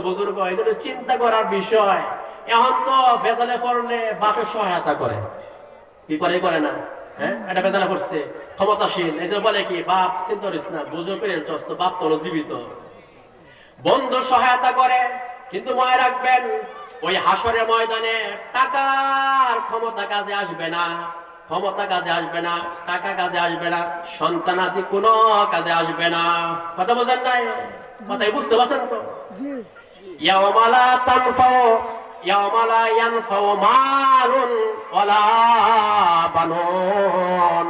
বুজুর্গ এগুলো চিন্তা করার বিষয়। এখন তো বেতালে পড়লে বাপের সহায়তা করে, কি করে করে না? হ্যাঁ, এটা বেতালে পড়ছে ক্ষমতাসীন, এই যে বলে কি বাপ চিন্তা করিস না, বুঝো পেরে বাপ তোর জীবিত। বন্ধু সহায়তা করে, কিন্তু মনে রাখবেন ওই হাসরের ময়দানে টাকার ক্ষমতা কাজে আসবে না, ক্ষমতা কাজে আসবে না, টাকা কাজে আসবে না, সন্তানাদি কোনো কাজে আসবে না। কথা বোঝেন নাই? কথাই বুঝতে পারছেন তো? ইয়াওমালা তানফাউ ইয়াওমালা ইয়ানফাউ মালুন ওয়ালা বানুন।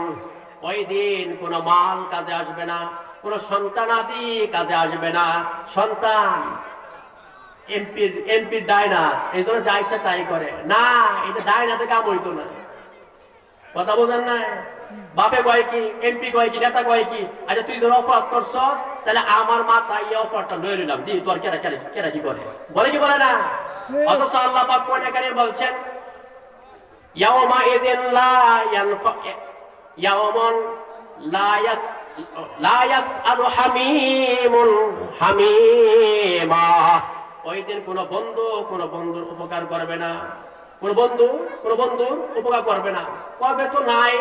ওই দিন কোন মাল কাজে আসবে না, কোন সন্তানাদি কাজে আসবে না। সন্তান এমপির ডায়না, এই জন্য যা ইচ্ছা তাই করে না, এটা ডায়নাতে কাম হইতো না। কথা বোঝেন না? বাপে কয় কি, এমপি কয় কি, নেতা কয় কি, আচ্ছা তুই ধর অপরাধ করছস, তাহলে আমার মাথা এই অপরাধটা লয়ে নিলাম, দি তোর কেরা কেরা কেরা কি করে, বলে কি বলে না? অথচ আল্লাহ পাক কোরআনে কারীমে বলছেন ইয়াওমা ইযিন লা ইয়ানফা ইয়াওমান লা ইয়াসআলু হামিমুন হামিমা। ওই দিন কোন বন্ধুর উপকার করবে না, কোন বন্ধুর উপকার করবে না, করবে তো নাই,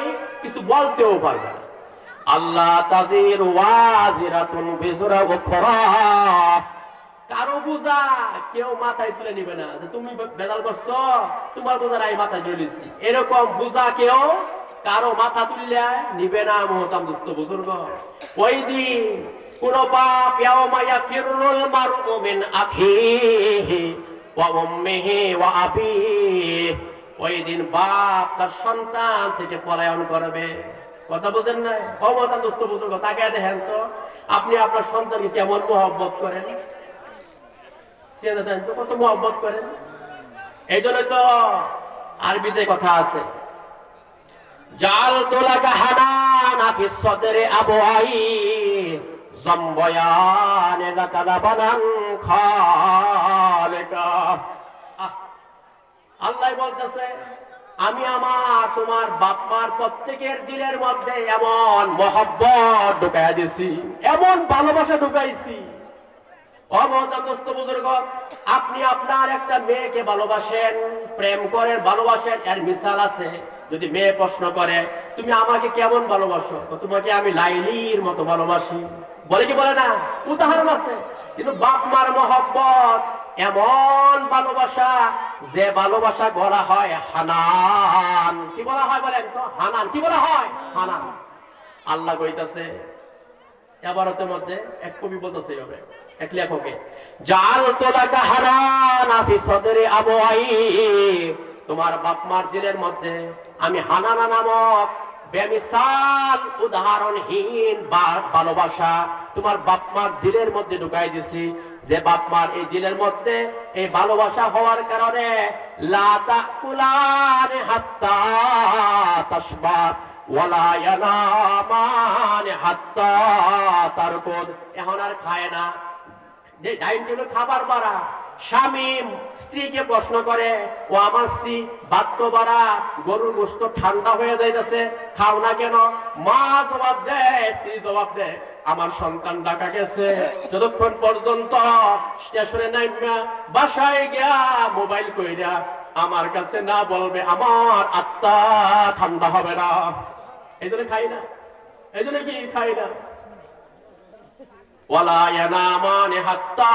কিছু বলতেও পারবে না। আল্লাহ তাজির ওয়াজিরাতুন বিজরা উখরা। কারো বোঝা কেউ মাথায় তুলে নিবে না যে তুমি বেদাল করছো, তোমার বোঝা নাই মাথায় তুলে নিছি, এরকম বোঝা কেউ কারো মাথা তুললে নিবে না। মুহতারাম দোস্ত বুজুর্গ, ওই দিন কোন বাপ ইয়াওমা ইয়াফিরুল মারউ মিন আখিহি ওয়া উম্মিহি ওয়া আবিহি। ওই দিন বাপ তার সন্তান থেকে পলায়ন করবে। কথা বুঝেন না? মুহতারাম দোস্ত বুজুর্গ, তাকে দেখেন তো আপনি আপনার সন্তানকে কেমন মহব্বত করেন, কত মহব্বত করেন। এই জন্য তো আরবিতে কথা আছে, জাল তোলাকা হানানা ফিস সদরে আবওয়াই জম্বয়ানে লাকাদা বানান খালেকা। আল্লাহ বলতেছে আমি তোমার বাপ মার প্রত্যেকের দিলের মধ্যে এমন মহব্বত ঢুকাইয়া দিছি, এমন ভালোবাসা ঢুকাইছি। অবদানস্থ বুজুর্গ, আপনি আপনার একটা মেয়েকে ভালোবাসেন, প্রেম করেন, ভালোবাসেন, এর মিসাল আছে। যদি মেয়ে প্রশ্ন করে তুমি আমাকে কেমন ভালোবাসো, তো তোমাকে আমি লাইলির মতো ভালোবাসি, বলে কি বলে না? উদাহরণ আছে। কিন্তু বাপ মার মহব্বত এমন ভালোবাসা, যে ভালোবাসা বলা হয় হানান। কি বলা হয় বলেন তো? হানান। কি বলা হয়? হানান। আল্লাহ কইতাছে এবারতের মধ্যে এক কবি বলতেছে হবে, এক লেখকে, জাল তোলাকা হানানা ফি সদরি আবওয়াই। তোমার বাপ মার দিলের মধ্যে আমি হানানা নামক বেমিসাল উদাহরণহীন ভালোবাসা তোমার বাপ মার দিলের মধ্যে ঢুকাই দিছি। যে বাপ মার এই দিলের মধ্যে এই ভালোবাসা হওয়ার কারণে লা তাকুলানে হাত্তা তাশবা ওয়ালা ইয়ানামানে হাত্তা তারকুদ। এখন আর খায় না, যে ডাইনিং টেবিলে খাবার বাড়া। স্বামী স্ত্রীকে প্রশ্ন করে, ও আমার স্ত্রী ভাত তো বাড়া, গরুর গোশত ঠান্ডা হয়ে যাইতেছে, খাও না কেন? মা জবাব দেয়, স্ত্রী জবাব দেয়, আমার সন্তান ঢাকা গেছে, যতক্ষণ পর্যন্ত স্টেশনে নাইমা বাসায় গিয়া মোবাইল কইরা আমার কাছে না বলবে, আমার আত্মা ঠান্ডা হবে না। এই জন্য খাই না, এই জন্য কি খাই না। ওয়ালা ইয়ানামানে হাত্তা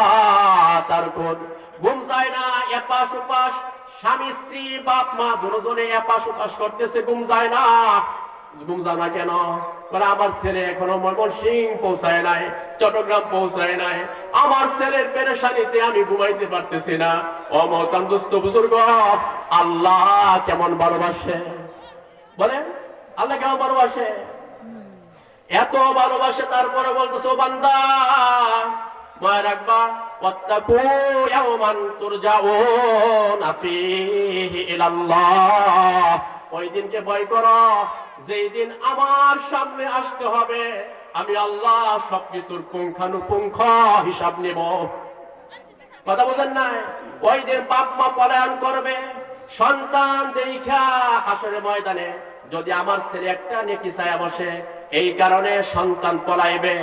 তারকুদ। ঘুম যায় না, এপাশ ওপাশ, স্বামী স্ত্রী বাপ মা দুজনে এপাশ ওপাশ করতেছে, ঘুম যায় না। ঘুম যায় না কেন? বলে আমার ছেলে এখনো ময়মনসিংহ পৌঁছায় নাই, চট্টগ্রাম পৌঁছায় নাই, আমার ছেলের পেরেশানিতে আমি ঘুমাইতে পারতেছি না। মুহতারাম দোস্ত বুজুর্গ, আল্লাহ কেমন ভালোবাসে বলেন? আল্লাহ কেমন ভালোবাসে? এত ভালোবাসে, তারপরে বলতেছে ও বান্দা মনে রাখবা, ওয়াত্তাকু ইয়াওমান তুরজাউনা ফীহি ইলাল্লাহ। ওই দিনকে ভয় করো, যেই দিন আমার সামনে আসতে হবে, আমি আল্লাহ সবকিছুর পুঙ্খানুপুঙ্খ হিসাব নেব। কথা বলেন না? ওই দিন বাপ মা পলায়ন করবে, সন্তান দেখা হাসরের ময়দানে যদি আমার ছেলে একটা নেকি চায়া বসে, এই কারণে সন্তান পলাইবে।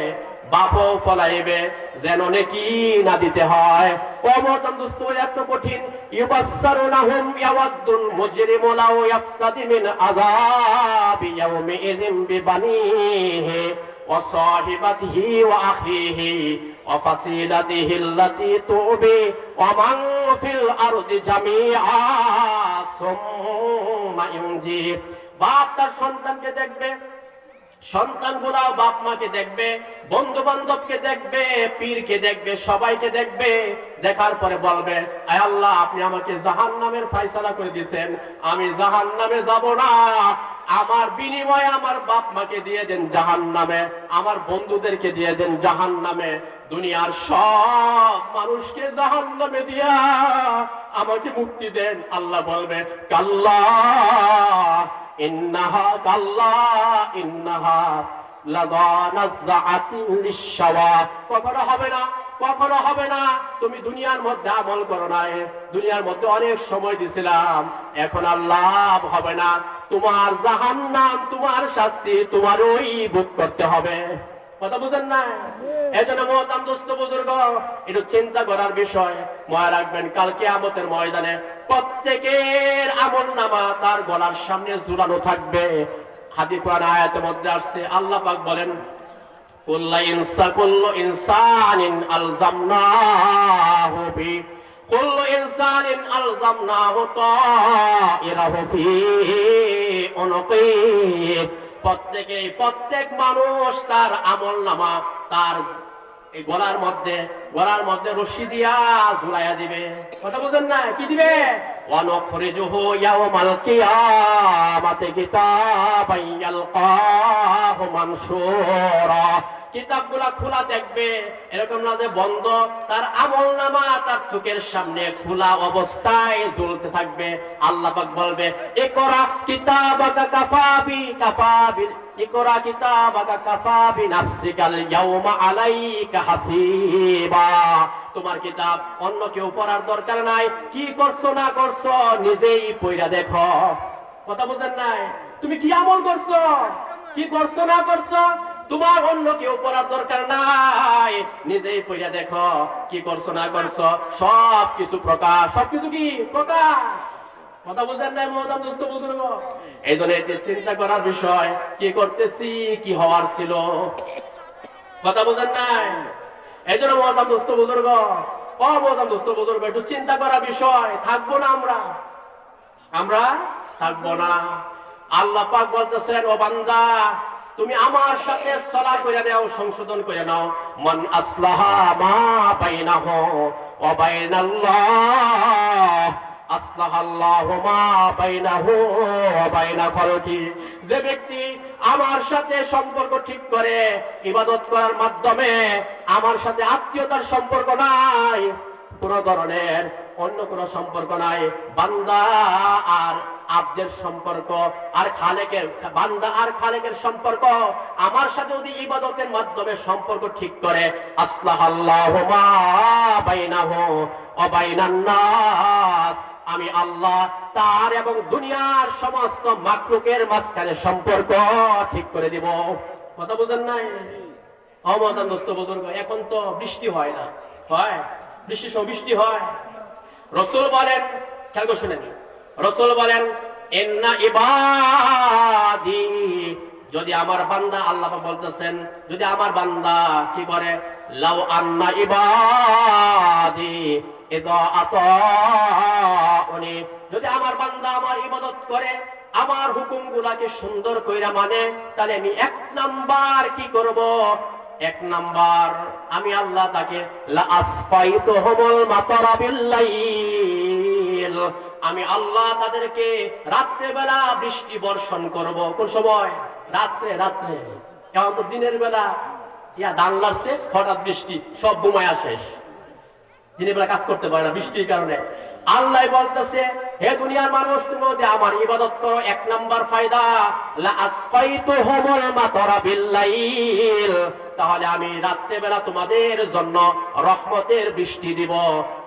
বাপও ফলাইবে, যেন নেকি না দিতে হয়। ও মোহতারাম দোস্ত, এত কঠিন। ইউবাসসারুনাহুম ইয়াওয়াদ্দুল মুজরিমু লাউ ইয়াফতাদি মিন আযাবি ইয়াউমিযিন বিবানিহি ওয়া সাহিবাতিহি ওয়া আখিহি ওয়া ফাসিলাতিহি আল্লাতী তুবি ওয়া মান ফিল আরদি জামিআ সুম্মা ইউনজি। বাপ তার সন্তানকে দেখবে, সন্তানগুলাও বাপ মাকে দেখবে, বন্ধু বান্ধবকে দেখবে, পীরকে দেখবে, সবাইকে দেখবে। দেখার পরে বলবে, আয় আল্লাহ, আপনি আমাকে জাহান্নামের ফয়সালা করে দিয়েছেন, আমি জাহান্নামে যাব না। আমার বিনিময়ে আমার বাপ মাকে দিয়ে দেন জাহান্নামে, আমার বন্ধুদেরকে দিয়ে দেন জাহান্নামে, দুনিয়ার সব মানুষকে জাহান্নামে দিয়া আমাকে মুক্তি দেন। আল্লাহ বলবে, কাল্লা ইন্নাহা, কাল্লা ইন্নাহা লাযা নাযআতিন লিশ-শাওয়া। কখনো হবে না, কখনো হবে না। তুমি দুনিয়ার মধ্যে আমল করো নাই, দুনিয়ার মধ্যে অনেক সময় দিছিলাম, এখন আর লাভ হবে না। তোমার জাহান্নাম, তোমার শাস্তি তোমার ওই ভোগ করতে হবে। কথা বুঝেন না? এজন্য মোহতারাম দোস্ত বুজুর্গ, একটু চিন্তা করার বিষয়। মনে রাখবেন, কাল কিয়ামতের ময়দানে প্রত্যেকের আমলনামা তার গলার সামনে ঝুলানো থাকবে। হাদিস কোরআন আয়াতের মধ্যে আসছে, আল্লাহ পাক বলেন, কুল্লু ইনসানিন আলজামনাহু ফি কুল্লু ইনসানিন আলজামনাহু তাইরাহু ফি উনকি। প্রত্যেক মানুষ তার আমলনামা তার এই গলার মধ্যে রশি দিয়া ঝুলাইয়া দিবে। কথা বুঝেন না? কি দিবে? ওয়ানুখরিজুহু ইয়াওমাল কিয়ামাতি কিতাবান ইয়ালকাহু মানসুরা। কিতাবগুলা খোলা দেখবে, এরকম না যে বন্ধ। তার আমলনামা তার চোখের সামনে খোলা অবস্থায় ঝুলতে থাকবে। আল্লাহ পাক বলবে, ইকরা কিতাবাকা কাফাবি ইকরা কিতাবাকা কাফাবি নাফসিকাল ইয়াওমা আলাইকা হাসিবা। তোমার কিতাব অন্য কেউ পড়ার দরকার নাই, কি করছো না করছো নিজেই পড়া দেখো। কথা বুঝেন নাই? তুমি কি আমল করছো, কি করছো না করছো, তোমার অন্য কেউ পড়ার দরকার নাই, নিজেই পড়া দেখো কি করছো না করছো। সব কিছু প্রকাশ, সবকিছু কি প্রকাশ। কথা বুঝেন নাই মোহতারাম দোস্ত বুজুর্গ? এই জন্য এটি চিন্তা করার বিষয়, কি করতেছি, কি হওয়ার ছিল। কথা বুঝেন নাই? এই জন্য মোহতারাম দোস্ত বুজুর্গ, মোহতারাম দোস্ত বুজুর্গ, একটু চিন্তা করার বিষয়। থাকবো না আমরা থাকবো না। আল্লাহ পাক বলতেছেন, ও বান্দা, তুমি আমার সাথে সালাত করে নাও, সংশোধন করে নাও। মান আসলাহা মা বাইনাহু ওয়া বাইনাল্লাহ আসলাহাল্লাহু মা বাইনাহু ওয়া বাইনা খালকি। যে ব্যক্তি আমার সাথে সম্পর্ক ঠিক করে ইবাদত করার মাধ্যমে, আমার সাথে আত্মীয়তার সম্পর্ক নাই, কোন ধরনের অন্য কোন সম্পর্ক নাই, বান্দা আর আব্দের সম্পর্ক, আর খালেকের, বান্দা আর খালেকের সম্পর্ক আমার সাথে যদি ইবাদতের মাধ্যমে সম্পর্ক ঠিক করে, আসলাহাল্লাহু মা বাইনাহু ওয়া বাইনান নাস, আমি আল্লাহ তার এবং দুনিয়ার সমস্ত মাখলুকের মাঝখানে সম্পর্ক ঠিক করে দিব। কথা বুঝেন নাই? অমতান দোস্ত বুজুর্গ, এখন তো বৃষ্টি হয় না, হয় বৃষ্টির সময় বৃষ্টি হয়। রাসূল বলেন, খেয়াল করে শুনেন, রাসূল বলেন, ইন্না ইবাদি, যদি আমার বান্দা, আল্লাহ বলতেছেন, যদি আমার বান্দা কি করে, লাউ আন্না ইবাদি ইযা আতাউনি, যদি আমার বান্দা আমার ইবাদত করে, আমার হুকুমগুলাকে সুন্দর কইরা মানে, তাহলে আমি এক নাম্বার কি করব, এক নাম্বার আমি আল্লাহ তাকে লা আসফাইতুহুমুল মাতারা বিল্লাইল, আমি আল্লাহ তাদেরকে রাত্রে বেলা বৃষ্টি বর্ষণ করব। কোন সময়? রাত্রে। এখন তো দিনের বেলা ধান লাগছে, হঠাৎ বৃষ্টি, সব ঘুমায় শেষ, দিনের বেলা কাজ করতে পারে না বৃষ্টির কারণে। আল্লাহ বলতেছে, হে দুনিয়ার মানুষ, তুমি যদি আমার ইবাদত করো, এক নাম্বার ফায়দা, লা আসফাইতুহুমুল মাতারা বিল্লাইল, তাহলে আমি রাত্রে বেলা তোমাদের জন্য রহমতের বৃষ্টি দিব।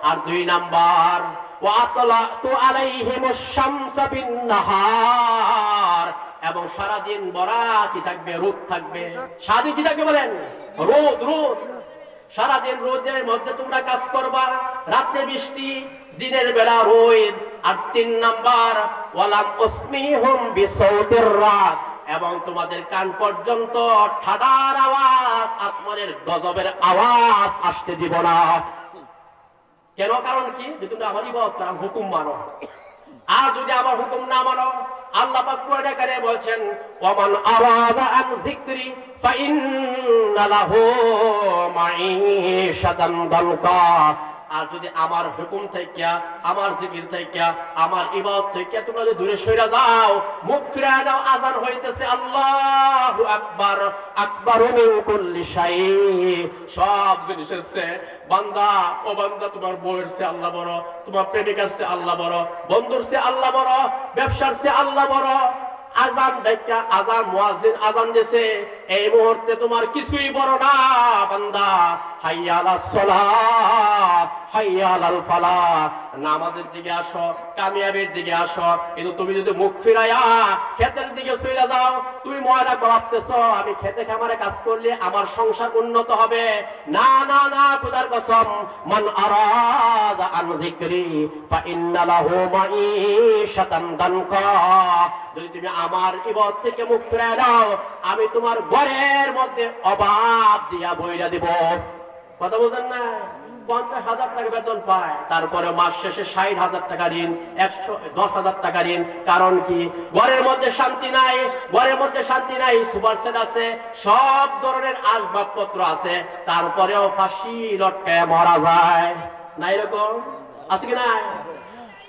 আর দুই নাম্বার, ওয়া আতলাতু আলাইহিমুশ শামসা বিন নাহার, এবং সারাদিন বড়া কি থাকবে, রোদ থাকবে। সারাদিন কি থাকবে বলেন? রোদ, রোদ। সারাদিন রোদের মধ্যে তোমরা কাজ করবা, রাতে বৃষ্টি, দিনের বেলা রোদ। আর 3 নাম্বার, ওয়ালাম উসমিহুম বিসাউতির রাত, এবং তোমাদের কান পর্যন্ত ঠাডার আওয়াজ, আসমানের গজবের আওয়াজ আসতে দিব না। কেন? কারণ কি? যে তোমরা আমার ইবাদত করো, হুকুম মানো। আর যদি আমার হুকুম না মানো, আল্লাহ পাক কোরআনে কারিমে বলছেন, ওয়ামান আরাদা আন যিকরি ফাইন্না লাহু মাঈশাতান দানকা। আর যদি আমার হুকুম থেকে, আমার জিকির থেকে, আমার ইবাদত থেকে তোমরা যদি দূরে সরে যাও, মুখ ফিরায় দাও, আযান হইতেছে আল্লাহু আকবার, আকবারু মিন কুল্লি শাই, সব জিনিসের চেয়ে বান্দা, ও বান্দা, তোমার বউয়ের চেয়ে আল্লাহ বড়, তোমার প্রেমিকার চেয়ে আল্লাহ বড়, বন্ধুর চেয়ে আল্লাহ বড়, ব্যবসার চেয়ে আল্লাহ বড়। আজান দেখা, আজান মুয়াজ্জিন আজান দিয়েছে, এই মুহূর্তে তোমার কিছুই বড় না বান্দা। হাইয়া আলাস সালাহ, হাইয়া আলাল ফালাহ, নামাজের দিকে আসো, কামিয়াবির দিকে আসো। কিন্তু তুমি যদি মুখ ফিরাইয়া ক্ষেতের দিকে চলে যাও, তুমি ময়লা ভাবতেছো আমি খেতে খামারে কাজ করলে আমার সংসার উন্নত হবে। না না না, খোদার কসম, মান আরাদা আন যিকরি ফাইন্না লাহু মাঈশাতান দানকা। যদি তুমি আমার ইবাদত থেকে মুখ ফিরায় দাও, আমি তোমার ঘরের মধ্যে অভাব দিয়া বইরা দিব। কথা বুঝেন না? 50,000 টাকা বেতন পায়, তারপরে মাস শেষে 60,000 টাকা ঋণ, 110,000 টাকা ঋণ। কারণ কি? ঘরের মধ্যে শান্তি নাই, ঘরের মধ্যে শান্তি নাই। সুপার সেট আছে, সব ধরনের আসবাবপত্র আছে, তারপরেও ফাঁসি লটকায় মারা যায়। না এরকম আছে কি নাই?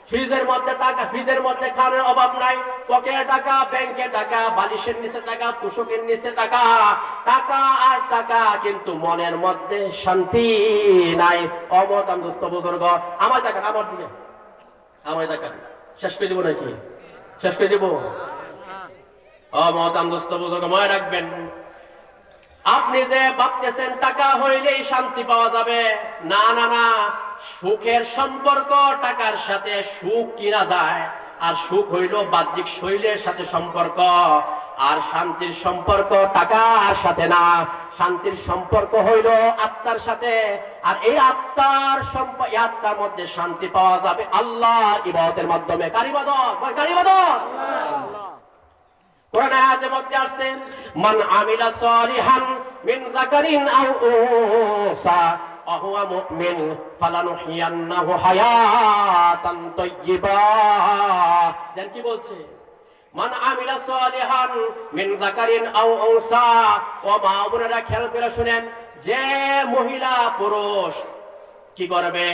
ফ্রিজের মধ্যে টাকা, ফ্রিজের মধ্যে খাওয়ানোর অভাব নাই, পকেটে টাকা, ব্যাংকে টাকা, বালিশের নিচে টাকা, তুষকের নিচে টাকা, টাকা আর টাকা, কিন্তু মনের মধ্যে শান্তি নাই। অমতাম দোস্ত বুজুর্গ, আমার টাকা, আমার দিকে আমার টাকা শেষ করে দিব নাকি? শেষ করে দিব? অমতাম দোস্ত বুজুর্গ, মনে রাখবেন, আপনি যে ভাবতেছেন টাকা হইলেই শান্তি পাওয়া যাবে, না না না। সুখের সম্পর্ক টাকার সাথে সুখ কিনা যায়, আর সুখ হইল বাহ্যিক শৈলের সাথে সম্পর্ক। আর শান্তির সম্পর্ক টাকার সাথে না, শান্তির সম্পর্ক হইল আত্মার সাথে। আর এই আত্মার আত্মার মধ্যে শান্তি পাওয়া যাবে আল্লাহর ইবাদতের মাধ্যমে। কার ইবাদত? কার ইবাদত? কোরআন আয়াতের মধ্যে আসছে, মান আমিলা সালিহান মিন যাকারিন আও উনসা ওয়া হুয়া মুমিন ফালানুহিয়ান্নাহু হায়াতান তাইয়্যিবা। দেন কি বলছে? মান আমিলা সালিহান মিন যাকারিন আও উনসা। ও মা বোনেরা খেয়াল করে শুনেন, যে মহিলা পুরুষ কি করবে?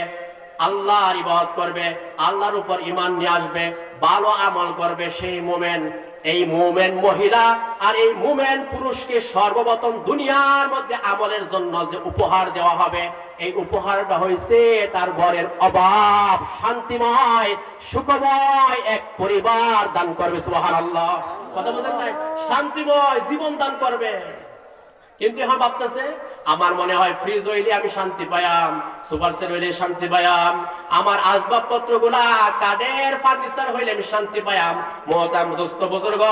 আল্লাহর ইবাদত করবে, আল্লাহর উপর ঈমান নিয়ে আসবে, ভালো আমল করবে, সেই মুমিন। এই মুমিন মহিলা আর এই মুমিন পুরুষকে সর্বপ্রথম দুনিয়ার মধ্যে আমলের জন্য যে উপহার দেওয়া হবে, এই উপহারটা হয়েছে তার ঘরের অভাব শান্তিময় সুখময় এক পরিবার দান করবে। সুবহানাল্লাহ। কথা বলেন না? শান্তিময় জীবন দান করবে। কিন্তু এখন ভাবতেছে, আমার মনে হয় ফ্রিজ হইলে আমি শান্তি পাইয়াম, সুপার সেট হইলে শান্তি পাইয়াম, আমার আসবাবপত্র গুলা কাঠের ফার্নিচার হইলে আমি শান্তি পাইয়াম। মহতারাম দোস্ত বুজুর্গ,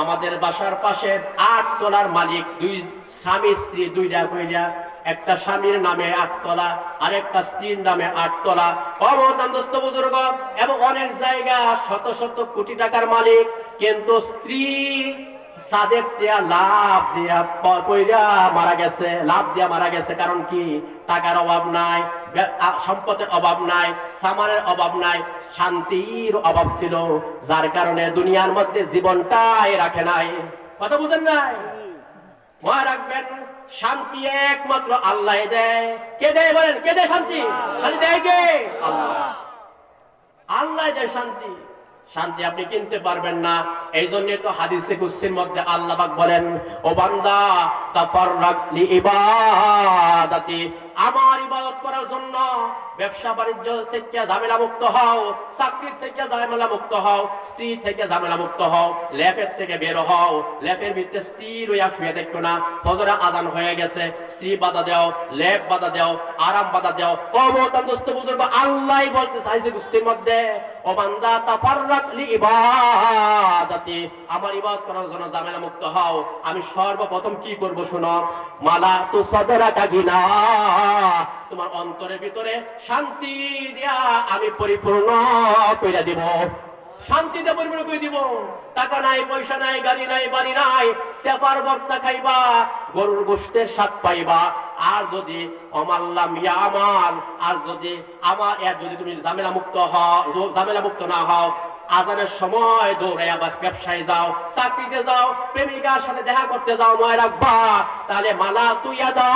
আমাদের বাসার পাশে 8 তলার মালিক, 2 স্বামী স্ত্রী, 2টা কইরা, একটা স্বামীর নামে 8 তলা, আরেকটা স্ত্রীর নামে 8 তলা। মহতারাম দোস্ত বুজুর্গ, এবং অনেক জায়গা শত শত কোটি টাকার মালিক, কিন্তু স্ত্রী সাদেক দিয়া লাভ দিয়া পয়রা মারা গেছে, লাভ দিয়া মারা গেছে। কারণ কি? টাকার অভাব নাই, সম্পদের অভাব নাই, সামানের অভাব নাই, শান্তির অভাব ছিল, যার কারণে দুনিয়ার মধ্যে জীবনটাই রাখে নাই। কথা বুঝেন নাই? মনে রাখবেন, শান্তি একমাত্র আল্লাহ দেয়। কে দেয় বলেন? কে দেয় শান্তি? শান্তি দেয় কে? আল্লাহ। আল্লাহ দেয় শান্তি। শান্তি আপনি কিনতে পারবেন না। এই জন্য তো হাদিসে কুদসির মধ্যে আল্লাহ পাক বলেন, ও বান্দা, তাফাররাক লিইবাদাতি, আমার ইবাদত করার জন্য ব্যবসা বাণিজ্য থেকে ঝামেলা মুক্ত হও, চাকরি থেকে ঝামেলা মুক্ত হও, স্ত্রী থেকে ঝামেলা মুক্ত হও, লেপের থেকে বের হও। লেপের ভিতরে স্ত্রী রইয়া শুয়ে দেখো না, ফজরের আযান হয়ে গেছে, স্ত্রী বাধা দাও, লেপ বাধা দাও, আরাম বাধা দাও। ও মোহতারাম দোস্ত বুজুর্গ, আল্লাহই বলতে চাইছে কুদসির মধ্যে, ও বান্দা, তাফাররাক লিইবাদাতি ইবাদাতি, আমার ইবাদত করার জন্য ঝামেলা মুক্ত হও, আমি সর্বপ্রথম কি করব শোনো, মালা তু সদরাকা গিনা, তোমার অন্তরের ভিতরে শান্তি দিয়া আমি পরিপূর্ণ কইরা দিব, শান্তিতে পরিপূর্ণ করে দিব। টাকা নাই, পয়সা নাই, গাড়ি নাই, বাড়ি নাই, সেপার ভর্তা খাইবা, গরুর গোশতের স্বাদ পাইবা। আর যদি অমাল্লাম ইয়া আমাল, আর যদি আমার যদি তুমি ঝামেলা মুক্ত হও, ঝামেলা মুক্ত না হও, আজানের সময় দৌড়াইয়া বাস ব্যবসায় যাও, চাকরিতে যাও, প্রেমিকার সাথে দেখা করতে যাও, মনে রাখবা, তাহলে মালা তুই আদা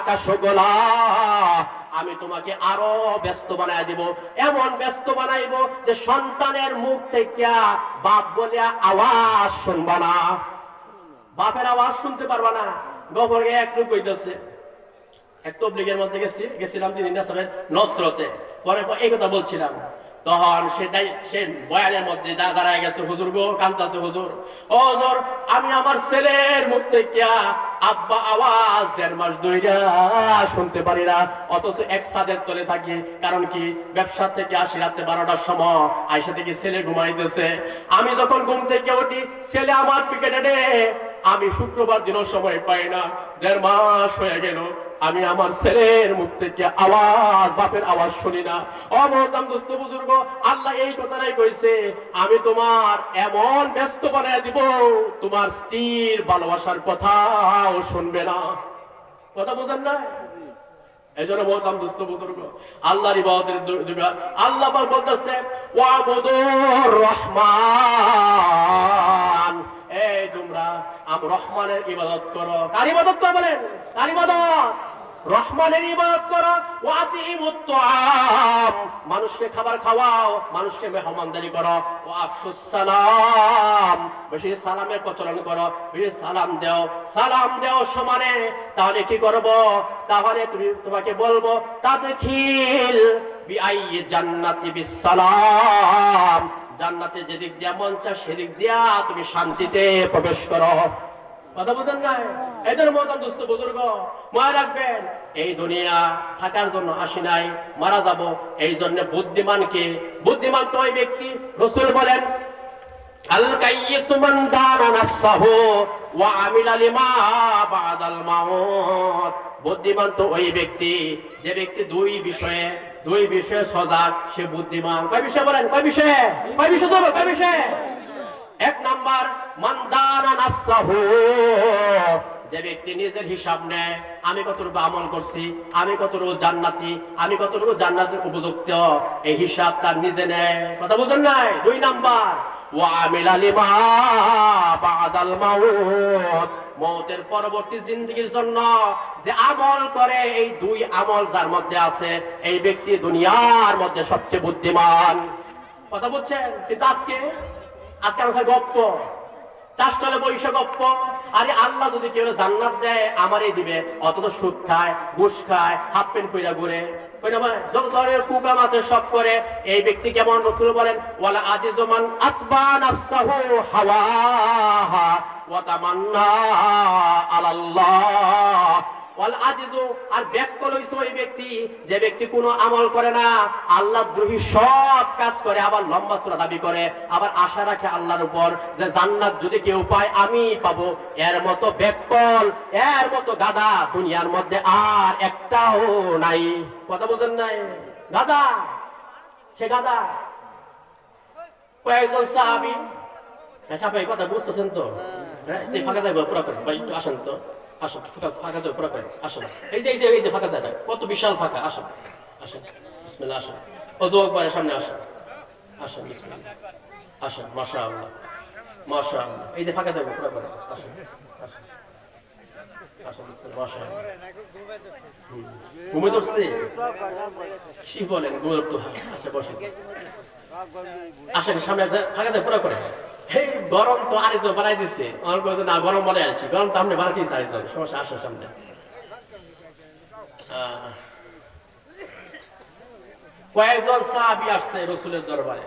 কাশগোলা, আমি তোমাকে আরো ব্যস্ত বানাই দিব, এমন ব্যস্ত বানাইব যে সন্তানের মুখ থেকে বাপ বলে আওয়াজ শুনবা না, বাপের আওয়াজ শুনতে পারবা না। গোবরকে একটু কইতেছে, এক তবলিগের মধ্যে গেছিলাম তিনি নসরতে, পরে এই কথা বলছিলাম, তখন সে বয়ানের মধ্যে দাঁড়ায় গেছে, হুজুর গো কান্দাছে, হুজুর ও হুজুর, আমি আমার ছেলের মুখ থেকে আব্বা আওয়াজ 1.5 মাস ধইরা শুনতে পারি না, অথচ এক ছাদের তলে থাকি। কারণ কি, ব্যবসা থেকে আসি রাতে 12টার সময়, আইসা থেকে ছেলে ঘুমাইতেছে, আমি যখন ঘুম থেকে উঠি ছেলে আমার পিকেটে, আমি শুক্রবার দিনও সময় পাই না, 1.5 মাস হয়ে গেল আমি আমার ছেলের মুখ থেকে আওয়াজ, বাপের আওয়াজ শুনি না। অমহতাম দোস্ত বুজুর্গ, আল্লাহ এই কথাটাই কইছে, আমি তোমার এমন ব্যস্ত বানায় দিব, তোমার স্ত্রীর ভালোবাসার কথাও শুনবে না। কথা বুঝেন না? এই জন্য বলতাম দোস্ত বুজুর্গ, আল্লাহর ইবাদতের দিবা। আল্লাহ পাক বলতেছে ওয়াবুদুর রহমান, এই তোমরা রহমানের ইবাদত করো। কার ইবাদত করো বলেন? কার ইবাদত? রহমানের ইবাদত করো। ওয়াতিমুত তাআম, মানুষকে খাবার খাওয়াও, মানুষকে মেহমানদারি করো। ওয়াফশুস সালাম, বেশি সালামের প্রচলন করো, বেশি সালাম দাও, সালাম দাও সমানে। তাহলে কি করব? তাহলে তোমাকে বলবো তাদখিল বিআইয়ি জান্নাতি বিসসালাম, জান্নাতে যেদিক দিয়া মন চায় সেদিক দিয়া তুমি শান্তিতে প্রবেশ করো। কথা বুঝেন না? এই জন্য মহতারাম দোস্ত বুজুর্গ, মনে রাখবেন, এই দুনিয়া থাকার জন্য আসি নাই, মারা যাব। এই জন্য বুদ্ধিমানকে, বুদ্ধিমান তো ওই ব্যক্তি, রাসূল বলেন আল কাইয়িসু মান দানা নাফসাহু ওয়া আমিলা লিমা বাদাল মাউত, বুদ্ধিমান তো ওই ব্যক্তি যে ব্যক্তি দুই বিষয়ে সজাগ, সে বুদ্ধিমান। কয় বিষয় বলেন? কয় বিষয়ে? কয় বিষয় ধরো? কয় বিষয়ে? 1 নাম্বার মান দানা নাফসাহু, যে ব্যক্তি নিজের হিসাব নেয়, আমি কতটুকু আমল করছি, আমি কতটুকু জান্নাতি, আমি কতটুকু জান্নাতের উপযুক্ত, এই হিসাব তার নিজে নেয়। কথা বুঝেন নাই? 2 নাম্বার ওয়া আমিলা লিমা বাদাল মাউত, মওতের পরবর্তী জিন্দেগির জন্য যে আমল করে, এই 2 আমল যার মধ্যে আছে, এই ব্যক্তি দুনিয়ার মধ্যে সবচেয়ে বুদ্ধিমান। কথা বুঝছেন? কিন্তু আজকে আমাদের গপ্প, চাষতলে বৈশা গপ্প। আরে আল্লাহ যদি কেউ জান্নাত দেয় আমারই দিবে, অথচ সুদ খায়, ঘুষ খায়, হাফ প্যান্ট পইরা ঘুরে, যত ধরনের কুকাম আছে সব করে। এই ব্যক্তি কেমন? রাসূল বলেন ওয়ালা আজিজু মান আতবা নাফসাহু হাওয়াহা ওয়া তামান্না আলাল্লাহ ওয়াল আজিজু, আর ব্যাকল হইছে ওই ব্যক্তি যে ব্যক্তি কোনো আমল করে না, আল্লাহ দ্রোহী সব কাজ করে, আবার লম্বা সূরা দাবি করে, আবার আশা রাখে আল্লাহর উপর যে জান্নাত যদি কেউ পায় আমি পাবো। এর মতো ব্যাকল, এর মতো গাদা দুনিয়ার মধ্যে আর একটাও নাই। কথা বুঝেন নাই? গাদা, সে গাদা। কয়েকজন সাহাবী, আচ্ছা ভাই কথা বুঝতেছেন তো? হ্যাঁ, ফাঁকা যাইব পুরো করে ভাই, একটু আসেন তো, আসুন, ফাঁকা যাবে পুরো করে আসুন। এই যে ফাঁকা জায়গা, কত বিশাল ফাঁকা, আসুন আসুন, বিসমিল্লাহ আসুন। ও যুবক ভাইয়ের সামনে আসুন, আসুন বিসমিল্লাহ, আসুন। মাশাআল্লাহ মাশাআল্লাহ, এই যে ফাঁকা যাবে পুরো করে আসুন আসুন আসুন, বিসমিল্লাহ মাশাআল্লাহ। ঘুমে ধরছে? কি বলেন? ঘুমে ধরতো? আচ্ছা বসেন, আসেন সামনে, ফাঁকা যাবে পুরো করে। এই গরম তো আরেকজন বানাই দিচ্ছে, আমার কাছে না গরম বানাই আনছি, গরম তো আপনি বানাতেই চাইছেন, সমস্যা। আসেন সামনে। কয়েকজন সাহাবী আসছে রাসূলের দরবারে,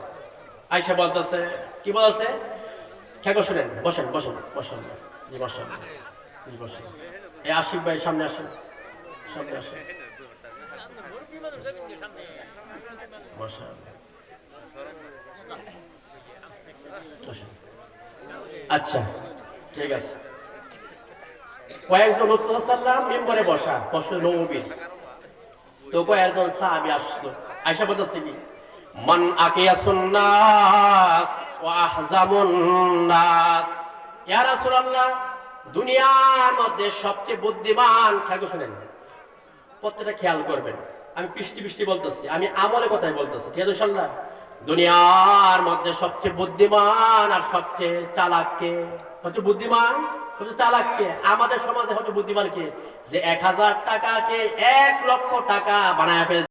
আয়েশা বলতেছে, কি বলছে? খেগো শুনেন, বসেন বসেন বসেন, জি বসেন, জি বসেন। এই আশিক ভাই সামনে আসেন, সামনে আসেন, বসেন। আচ্ছা ঠিক আছে। কয়েকজন রাসূলুল্লাহ সাল্লাল্লাহু আলাইহি ওয়াসাল্লাম মিম্বরে বসা বসে নবী, তো কয়েকজন সাহাবী আসলো, আয়েশা বলতেছে কি মান আকিয়াসুন নাস ওয়া আহজামুন নাস, ইয়া রাসূলুল্লাহ দুনিয়ার মধ্যে সবচেয়ে বুদ্ধিমান, কাকে শুনেন প্রত্যেকটা খেয়াল করবেন, আমি পৃষ্টি পৃষ্টি বলতেছি, আমি আমলে কথাই বলতেছি, ঠিক আছে ইনশাআল্লাহ। দুনিয়ার মধ্যে সবচেয়ে বুদ্ধিমান আর সবচেয়ে চালাক কে? হচ্ছে বুদ্ধিমান, হচ্ছে চালাক কে? আমাদের সমাজে হচ্ছে বুদ্ধিমান কে? যে 1000 টাকাকে 1 লক্ষ টাকা বানায় ফেলছে।